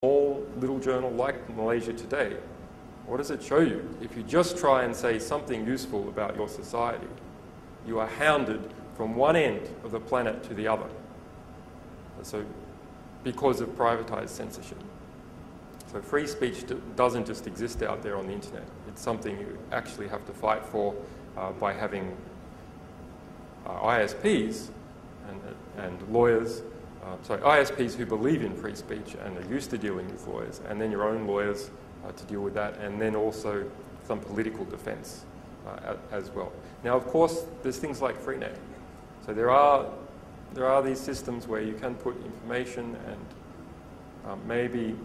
small little journal like Malaysia Today, what does it show you? If you just try and say something useful about your society, you are hounded from one end of the planet to the other. So, because of privatized censorship. So free speech doesn't just exist out there on the internet. It's something you actually have to fight for by having ISPs and lawyers, ISPs who believe in free speech and are used to dealing with lawyers, and then your own lawyers to deal with that, and then also some political defense as well. Now, of course, there's things like Freenet. So there are these systems where you can put information, and maybe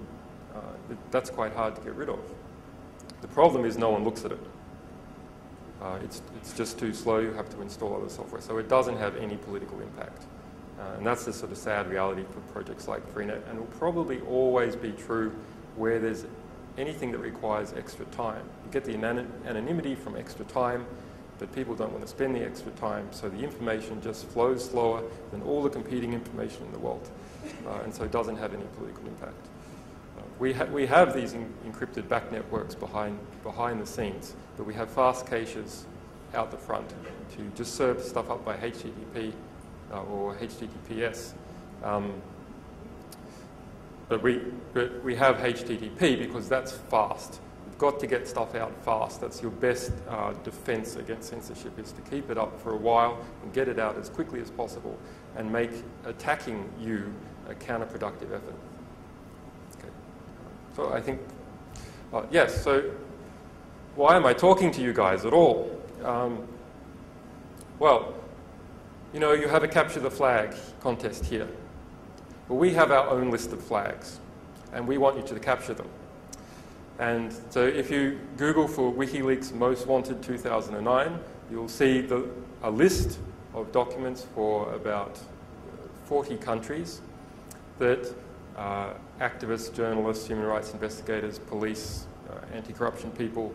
that's quite hard to get rid of. The problem is no one looks at it. It's just too slow. You have to install other software. So it doesn't have any political impact. And that's the sort of sad reality for projects like Freenet, and will probably always be true where there's anything that requires extra time. You get the anonymity from extra time, but people don't want to spend the extra time, so the information just flows slower than all the competing information in the world, and so it doesn't have any political impact. We have these encrypted back networks behind the scenes, but we have fast caches out the front to just serve stuff up by HTTP or HTTPS. But we have HTTP because that's fast. You've got to get stuff out fast. That's your best defense against censorship, is to keep it up for a while and get it out as quickly as possible and make attacking you a counterproductive effort. Okay. So I think, yes, so why am I talking to you guys at all? Well, you know, you have a capture the flag contest here. Well, we have our own list of flags, and we want you to capture them. And so if you Google for WikiLeaks Most Wanted 2009, you'll see a list of documents for about 40 countries that activists, journalists, human rights investigators, police, anti-corruption people,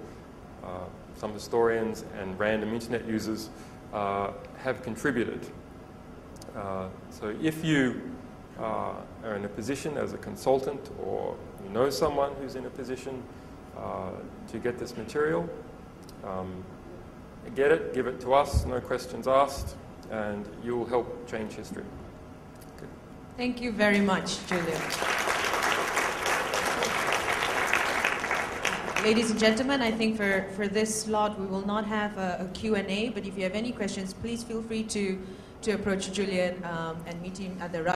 some historians, and random internet users have contributed. So if you are in a position as a consultant, or you know someone who's in a position to get this material, get it, give it to us, no questions asked, and you'll help change history. Okay. Thank you very much, Julian. Ladies and gentlemen, I think for this slot we will not have a Q&A, but if you have any questions, please feel free to approach Julian and meet him at the